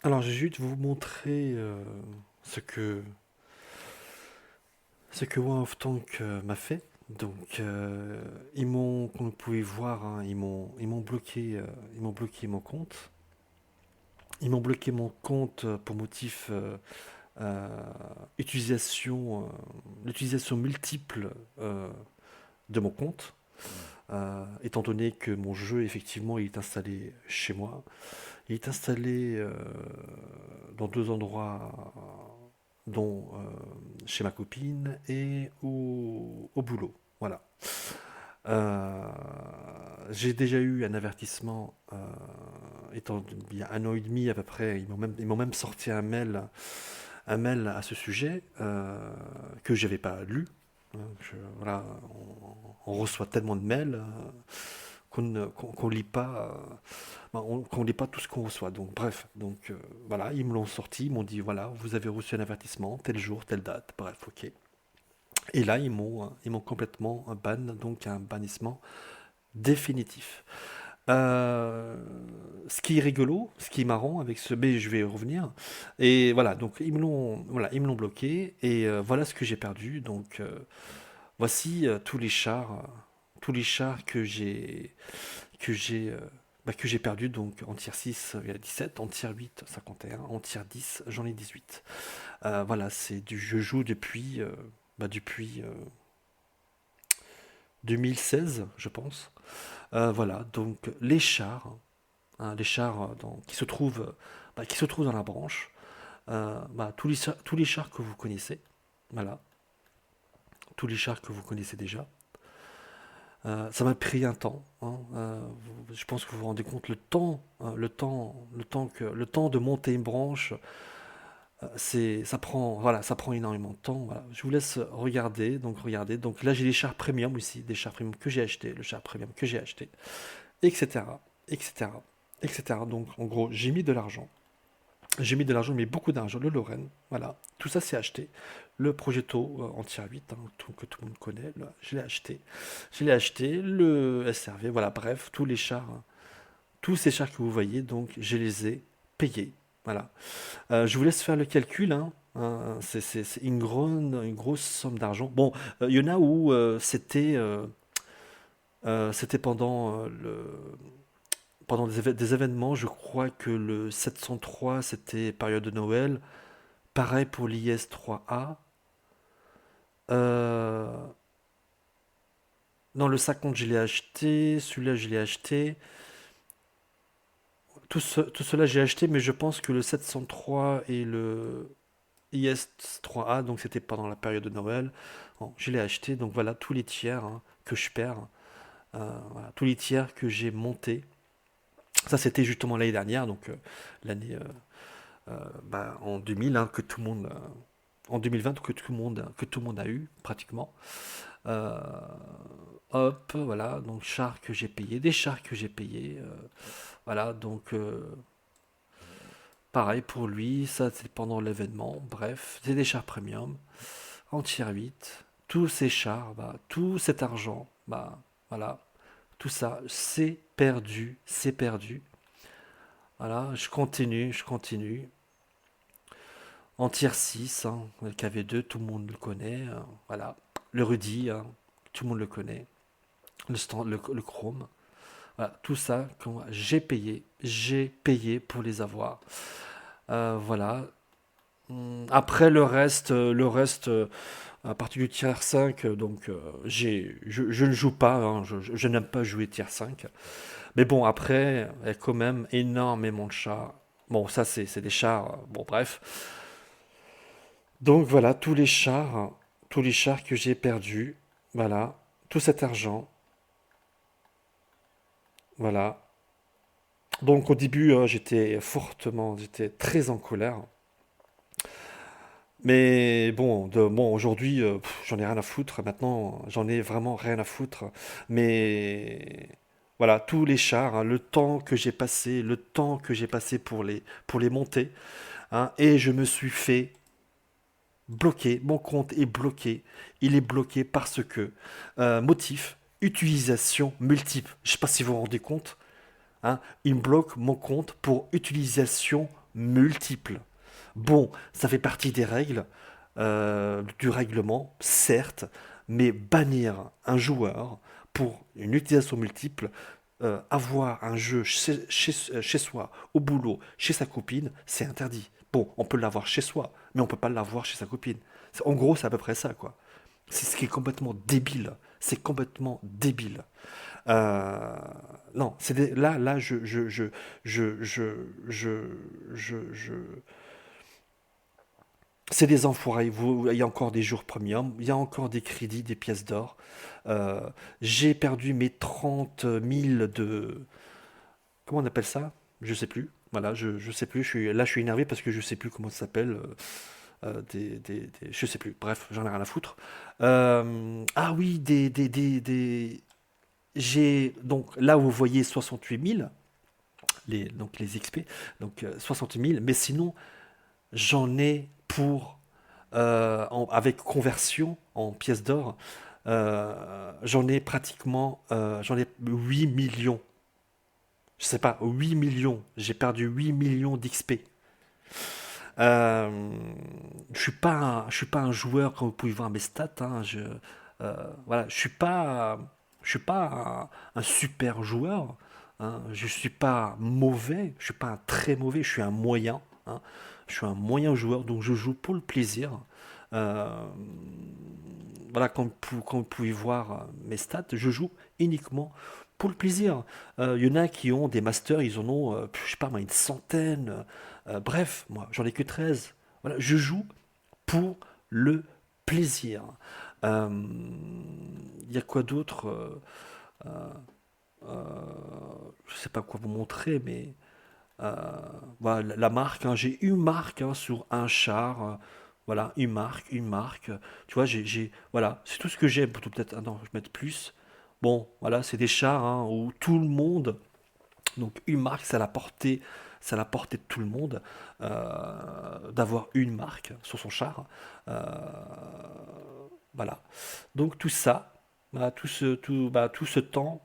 Alors, je vais juste vous montrer ce que ce que One of Tank m'a fait. Donc, comme vous pouvez voir, hein, ils m'ont bloqué mon compte. Ils m'ont bloqué mon compte pour motif euh, utilisation, l'utilisation multiple de mon compte. Étant donné que mon jeu, effectivement, il est installé chez moi. Il est installé dans deux endroits, dont chez ma copine et au boulot. Voilà. Euh, j'ai déjà eu un avertissement, il y a un an et demi à peu près, ils m'ont même sorti un mail à ce sujet que j'avais pas lu. Voilà, on reçoit tellement de mails qu'on lit pas, qu'on lit pas tout ce qu'on reçoit. Donc bref, voilà, ils me l'ont sorti, ils m'ont dit voilà, vous avez reçu un avertissement, tel jour, telle date. Bref, ok. Et là, ils m'ont complètement ban, donc un bannissement définitif. Euh, Ce qui est rigolo, ce qui est marrant avec ce, mais je vais y revenir. Et voilà, donc ils me l'ont bloqué et voilà ce que j'ai perdu. Donc voici tous les chars que j'ai que j'ai perdu. Donc en tier 6 il y a 17, en tier 8 51, en tier 10 j'en ai 18. Voilà, je joue depuis 2016, je pense. Voilà, donc les chars qui se trouvent dans la branche, tous les chars que vous connaissez, voilà, tous les chars que vous connaissez déjà. Ça m'a pris un temps, hein, je pense que vous vous rendez compte le temps de monter une branche, ça prend énormément de temps. Voilà. Je vous laisse regarder, donc regardez. Donc là j'ai les chars premium aussi, des chars premium que j'ai acheté, le char premium que j'ai acheté, etc., etc., etc. Donc en gros j'ai mis de l'argent. J'ai mis de l'argent, mais beaucoup d'argent, le Lorraine, voilà. Tout ça c'est acheté. Le Progetto en tier 8, hein, que tout le monde connaît, là, je l'ai acheté. Je l'ai acheté, le SRV, voilà, bref, tous les chars, hein, tous ces chars que vous voyez, donc je les ai payés. Voilà. Je vous laisse faire le calcul, hein. C'est une grosse somme d'argent. Bon, il y en a où c'était pendant des événements. Je crois que le 703, c'était période de Noël. Pareil pour l'IS 3A. Euh, non, le 50, je l'ai acheté. Celui-là, je l'ai acheté. Tout cela, j'ai acheté, mais je pense que le 703 et le IS 3A, donc c'était pendant la période de Noël. Bon, je l'ai acheté. Donc voilà, tous les tiers, hein, que je perds. Voilà, tous les tiers que j'ai montés. Ça, c'était justement l'année dernière, donc l'année en 2000, hein, que tout le monde, en 2020, que tout le monde a eu pratiquement. Euh, Hop, voilà, donc chars que j'ai payé, des chars que j'ai payés. Voilà, donc pareil pour lui, ça c'est pendant l'événement. Bref, c'est des chars premium en tier 8. Tous ces chars, tout cet argent, voilà, tout ça, c'est perdu, c'est perdu. Voilà, je continue. En tier 6, hein, le KV2, tout le monde le connaît. Voilà, le Rudy, hein, tout le monde le connaît. Le Chrome. Voilà, tout ça, j'ai payé pour les avoir. Voilà. Après le reste, à partir du tier 5, je ne joue pas, hein, je n'aime pas jouer tier 5. Mais bon, après, il y a quand même énormément de chars. Bon, ça, c'est des chars, bon, bref. Donc voilà, tous les chars que j'ai perdus, voilà, tout cet argent, voilà. Donc au début, j'étais très en colère. Mais bon, aujourd'hui, j'en ai rien à foutre. Maintenant, j'en ai vraiment rien à foutre. Mais voilà, tous les chars, hein, le temps que j'ai passé pour les monter, hein, et je me suis fait bloquer. Mon compte est bloqué. Il est bloqué parce que motif, utilisation multiple. Je sais pas si vous vous rendez compte, hein, il me bloque mon compte pour utilisation multiples. Bon, ça fait partie des règles, du règlement, certes, mais bannir un joueur pour une utilisation multiple, avoir un jeu chez soi, au boulot, chez sa copine, c'est interdit. Bon, on peut l'avoir chez soi, mais on peut pas l'avoir chez sa copine. En gros, c'est à peu près ça, quoi. C'est ce qui est complètement débile. C'est complètement débile. Euh, non, là, je, je, c'est des enfoirés. Il y a encore des jours premium, il y a encore des crédits, des pièces d'or. Euh, j'ai perdu mes 30 000 de... Comment on appelle ça? Je sais plus. Voilà, je sais plus. Là, je suis énervé parce que je sais plus comment ça s'appelle. Je sais plus. Bref, j'en ai rien à foutre. Ah oui, j'ai donc là où vous voyez 68 000, donc les XP, donc 68 000, mais sinon j'en ai pour avec conversion en pièces d'or, j'en ai 8 millions. Je sais pas, 8 millions. J'ai perdu 8 millions d'XP. Euh, je suis pas un joueur, comme vous pouvez voir mes stats, hein, voilà, je suis pas un super joueur, hein, je suis pas mauvais, je suis pas un très mauvais, je suis un moyen, hein, je suis un moyen joueur, donc je joue pour le plaisir. Euh, voilà, comme vous pouvez voir mes stats, je joue uniquement pour le plaisir. Il y en a qui ont des masters, ils en ont, je sais pas moi, une centaine. Bref, moi, j'en ai que 13. Voilà, je joue pour le plaisir. Euh, Il y a quoi d'autre? Euh, je sais pas quoi vous montrer, mais euh, voilà, la marque, hein, j'ai une marque, hein, sur un char. Voilà, une marque. Tu vois, voilà, c'est tout ce que j'ai. Peut-être, ah non, je vais mettre plus. Bon, voilà, c'est des chars, hein, où tout le monde. Donc une marque, c'est à la portée de tout le monde, d'avoir une marque sur son char. Euh, voilà. Donc tout ça, bah, tout ce temps,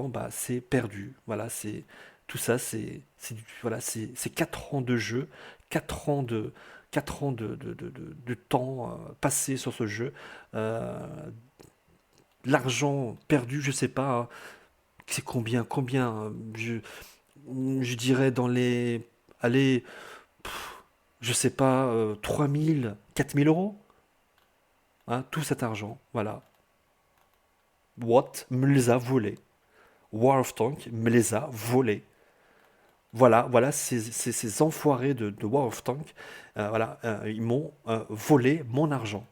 bah, c'est perdu. Voilà, c'est tout ça, voilà, c'est 4 ans de jeu, 4 ans de 4 ans de temps passé sur ce jeu. Euh, L'argent perdu, je sais pas, hein, c'est combien, je dirais dans les, allez, je sais pas, 3 000, 4 000 euros, hein, tout cet argent, voilà. What me les a volés. War of Tank me les a volés. Voilà, voilà, ces enfoirés de War of Tank, voilà, ils m'ont volé mon argent.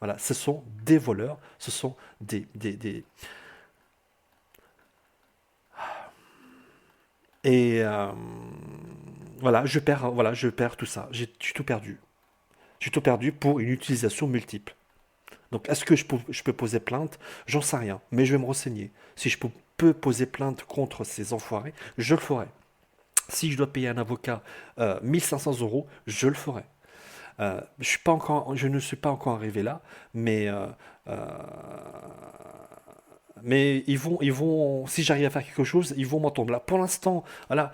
Voilà, ce sont des voleurs, ce sont des... Et voilà, je perds tout ça. J'ai tout perdu. J'ai tout perdu pour une utilisation multiple. Donc, est-ce que je peux poser plainte? J'en sais rien, mais je vais me renseigner. Si peux poser plainte contre ces enfoirés, je le ferai. Si je dois payer un avocat 1 500 euros, je le ferai. Je ne suis pas encore arrivé là, mais, si j'arrive à faire quelque chose, ils vont m'entendre. Là, pour l'instant, voilà,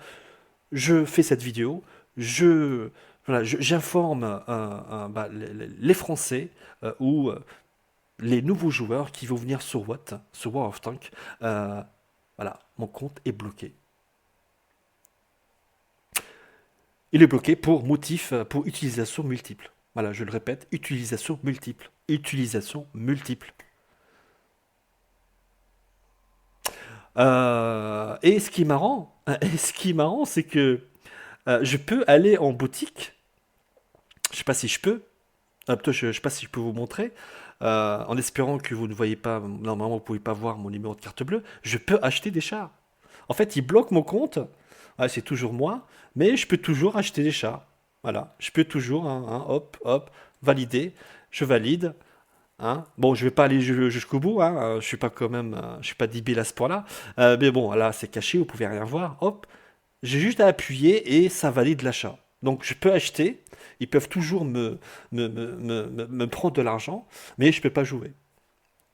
je fais cette vidéo, je, voilà, j'informe bah, les Français, ou les nouveaux joueurs qui vont venir sur War of Tank. euh, voilà, mon compte est bloqué. Il est bloqué pour motif, pour utilisation multiple. Voilà, je le répète, utilisation multiple. Utilisation multiple. Et ce qui est marrant, et ce qui est marrant, c'est que je peux aller en boutique. Je sais pas si je peux. Plutôt, je sais pas si je peux vous montrer. En espérant que vous ne voyez pas. Normalement, vous pouvez pas voir mon numéro de carte bleue. Je peux acheter des chars. En fait, il bloque mon compte. Ouais, c'est toujours moi, mais je peux toujours acheter des chars. Voilà, je peux toujours, hein, hein, hop, hop, valider. Je valide. Hein. Bon, je vais pas aller jusqu'au bout. Hein, je suis pas quand même, je suis pas débile à ce point-là. Mais bon, là, c'est caché, vous pouvez rien voir. Hop, j'ai juste à appuyer et ça valide l'achat. Donc je peux acheter, ils peuvent toujours me prendre de l'argent, mais je peux pas jouer.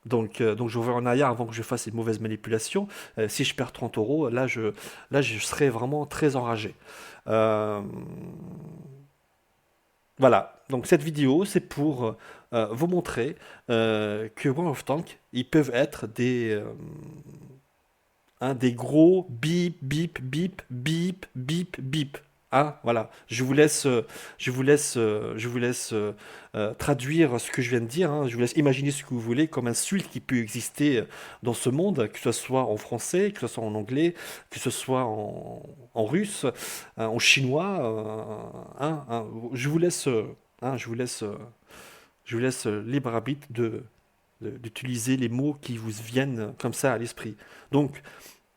Donc je reviens en arrière avant que je fasse une mauvaise manipulation. Si je perds 30 euros, là, je serais vraiment très enragé. Euh, voilà. Donc cette vidéo, c'est pour vous montrer que World of Tanks, ils peuvent être des gros bip, bip, bip, bip, bip, bip. Ah, voilà. Je vous laisse traduire ce que je viens de dire, hein. Je vous laisse imaginer ce que vous voulez comme insulte qui peut exister dans ce monde, que ce soit en français, que ce soit en anglais, que ce soit en russe, en chinois. Je vous laisse, hein, je vous laisse, je vous laisse libre arbitre d'utiliser les mots qui vous viennent comme ça à l'esprit. Donc,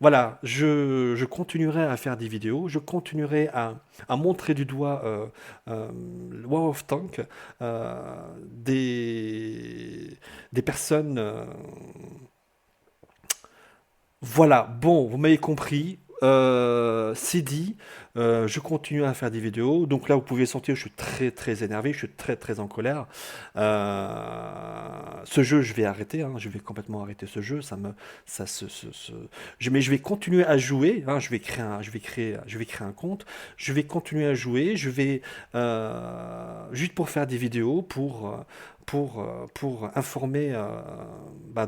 voilà, je continuerai à faire des vidéos, je continuerai à montrer du doigt euh, War of Tank, des personnes. Voilà, bon, vous m'avez compris. C'est dit. Je continue à faire des vidéos. Donc là, vous pouvez sentir, je suis très très énervé, je suis très très en colère. Ce jeu, je vais arrêter, hein, je vais complètement arrêter ce jeu. Mais je vais continuer à jouer, hein, je vais créer un compte. Je vais continuer à jouer. Je vais juste pour faire des vidéos, pour informer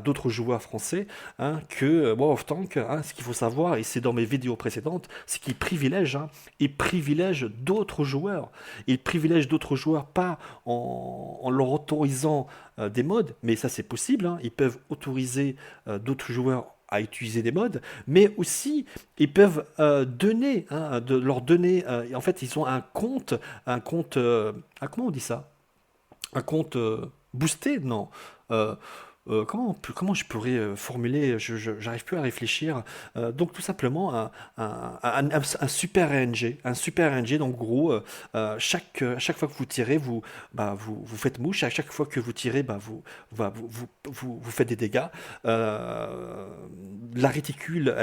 d'autres joueurs français, hein, que World of Tanks, hein, ce qu'il faut savoir, et c'est dans mes vidéos précédentes, c'est qu'ils privilègent, hein, ils privilègent d'autres joueurs. Ils privilègent d'autres joueurs pas en leur autorisant des mods, mais ça c'est possible, hein, ils peuvent autoriser d'autres joueurs à utiliser des mods, mais aussi ils peuvent donner, hein, leur donner, en fait ils ont un compte, comment on dit ça? Un compte boosté? Non. Euh, comment je pourrais formuler? J'arrive plus à réfléchir. Donc tout simplement un super RNG. Un super RNG, donc gros, à chaque fois que vous tirez, vous faites mouche. À chaque fois que vous tirez, vous faites des dégâts. Euh, la réticule,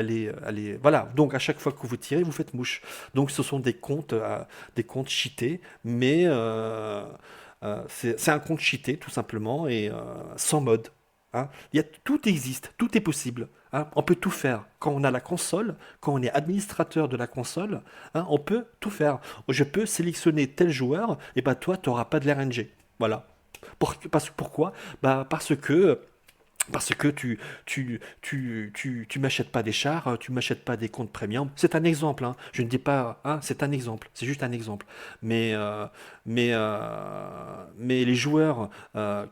voilà. Donc à chaque fois que vous tirez, vous faites mouche. Donc ce sont des comptes cheatés, mais c'est un compte cheaté tout simplement et sans mode, hein. Tout existe, tout est possible, hein. On peut tout faire. Quand on a la console, quand on est administrateur de la console, hein, on peut tout faire. Je peux sélectionner tel joueur, et bah toi, tu n'auras pas de l'RNG. Voilà. Pourquoi? Parce que tu m'achètes pas des chars, tu m'achètes pas des comptes premium. C'est un exemple, hein. Je ne dis pas, hein, c'est un exemple, c'est juste un exemple. Mais, euh, mais les joueurs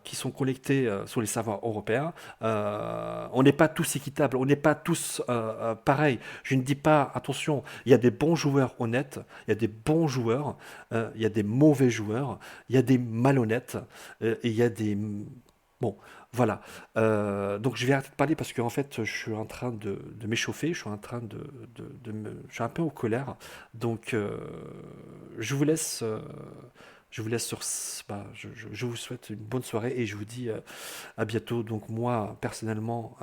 qui sont connectés sur les serveurs européens, on n'est pas tous équitables, on n'est pas tous pareils. Je ne dis pas, attention, il y a des bons joueurs honnêtes, il y a des bons joueurs, il y a des mauvais joueurs, il y a des malhonnêtes, et il y a des... Bon, voilà. Donc je vais arrêter de parler parce qu'en fait, je suis en train de m'échauffer, je suis en train je suis un peu en colère. Donc je vous laisse, je vous laisse je vous souhaite une bonne soirée et je vous dis à bientôt. Donc moi, personnellement,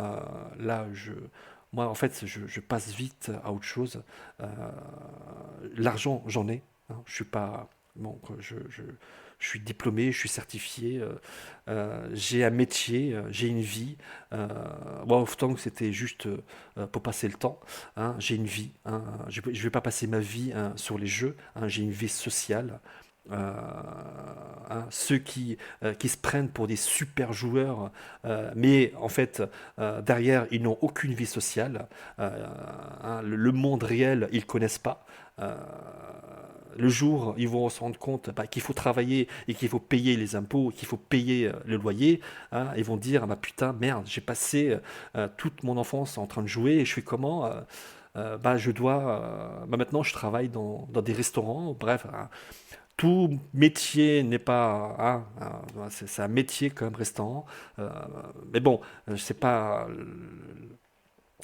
moi en fait, je passe vite à autre chose. Euh, L'argent, j'en ai, hein. Je suis pas, bon, je suis diplômé, je suis certifié, j'ai un métier, j'ai une vie. Euh, World of Tanks, c'était juste pour passer le temps, hein. J'ai une vie, hein. Je ne vais pas passer ma vie, hein, sur les jeux, hein. J'ai une vie sociale. Euh, Ceux qui se prennent pour des super joueurs, mais en fait, derrière, ils n'ont aucune vie sociale. Le monde réel, ils ne connaissent pas. Euh, le jour, ils vont se rendre compte qu'il faut travailler et qu'il faut payer les impôts, qu'il faut payer le loyer, hein. Ils vont dire, ah bah putain, merde, j'ai passé toute mon enfance en train de jouer et je fais comment? Maintenant je travaille dans des restaurants, bref, hein. Tout métier n'est pas, hein, c'est un métier comme restaurant. Euh, mais bon, c'est pas,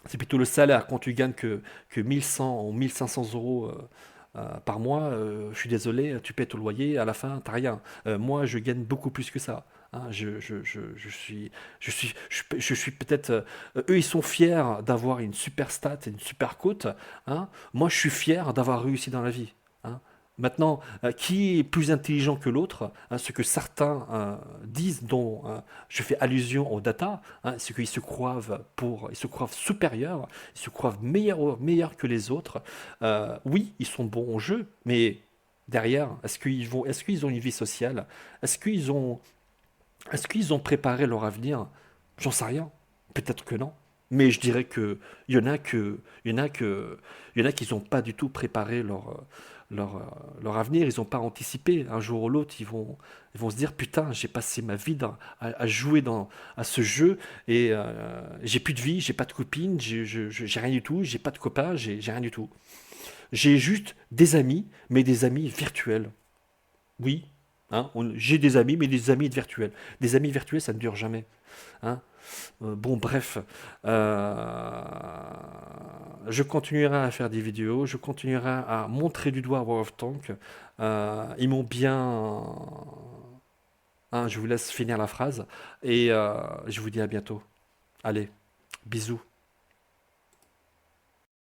c'est plutôt le salaire quand tu gagnes que 1100 ou 1500 euros par mois. Je suis désolé, tu paies ton loyer, à la fin, t'as rien. Moi, je gagne beaucoup plus que ça, hein. Je suis peut-être. Eux, ils sont fiers d'avoir une super stat, une super cote, hein. Moi, je suis fier d'avoir réussi dans la vie, hein. Maintenant, qui est plus intelligent que l'autre? Hein, ce que certains disent, dont je fais allusion aux data, hein, c'est qu'ils se croient ils se croient supérieurs, ils se croient meilleurs que les autres. Oui, ils sont bons au jeu, mais derrière, est-ce qu'ils ont une vie sociale? Est-ce qu'ils ont, est-ce qu'ils ont préparé leur avenir? J'en sais rien. Peut-être que non. Mais je dirais que il y en a que, il y en a que, il y en a qui n'ont pas du tout préparé leur avenir. Ils n'ont pas anticipé. Un jour ou l'autre, ils vont se dire, putain, j'ai passé ma vie à jouer à ce jeu et j'ai plus de vie, j'ai pas de copine, j'ai rien du tout, j'ai pas de copain, j'ai rien du tout. J'ai juste des amis, mais des amis virtuels. Oui, hein, j'ai des amis, mais des amis virtuels. Des amis virtuels, ça ne dure jamais. Hein. Bon, bref, euh, je continuerai à faire des vidéos, je continuerai à montrer du doigt World of Tanks. Ils m'ont bien. Hein, je vous laisse finir la phrase et je vous dis à bientôt. Allez, bisous.